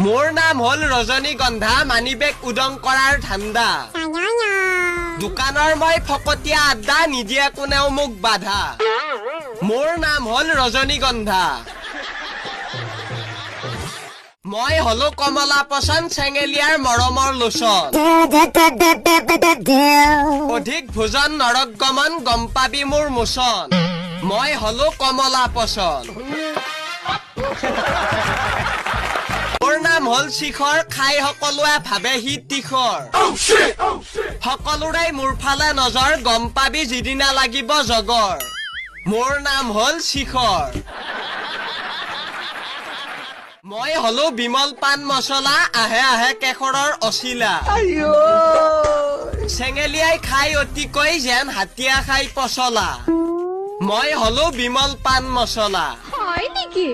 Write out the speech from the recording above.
মোৰ নাম হল ৰজনীগন্ধা মানিবেগ উদং কৰাৰ ধান্দা দোকানৰ মই ফকতীয়া আড্ডা নিদিয়ে কোনেও মোক বাধা মোৰ নাম হল ৰজনীগন্ধা মই হলো কমলা পছন্দ চেঙেলিয়াৰ মৰমৰ লোচন অধিক ভোজন নৰক গমন গম পাবি মোৰ মোচন মই হলো কমলা পছন্দ মোৰ নাম হল শিখৰ খাই সকলোৱে ভাবে সি তীখৰ সকলোৰে মোৰ ফালে নজৰ গম পাবি যিদিনা লাগিব জগৰ মোৰ নাম হল শিখৰ মই হলো বিমল পান মছলা আহে আহে কেশৰৰ অচিলা চেঙেলিয়াই খাই অতিকৈ যেন হাতিয়া খাই পচলা মই হলো বিমল পান মছলা হয় নেকি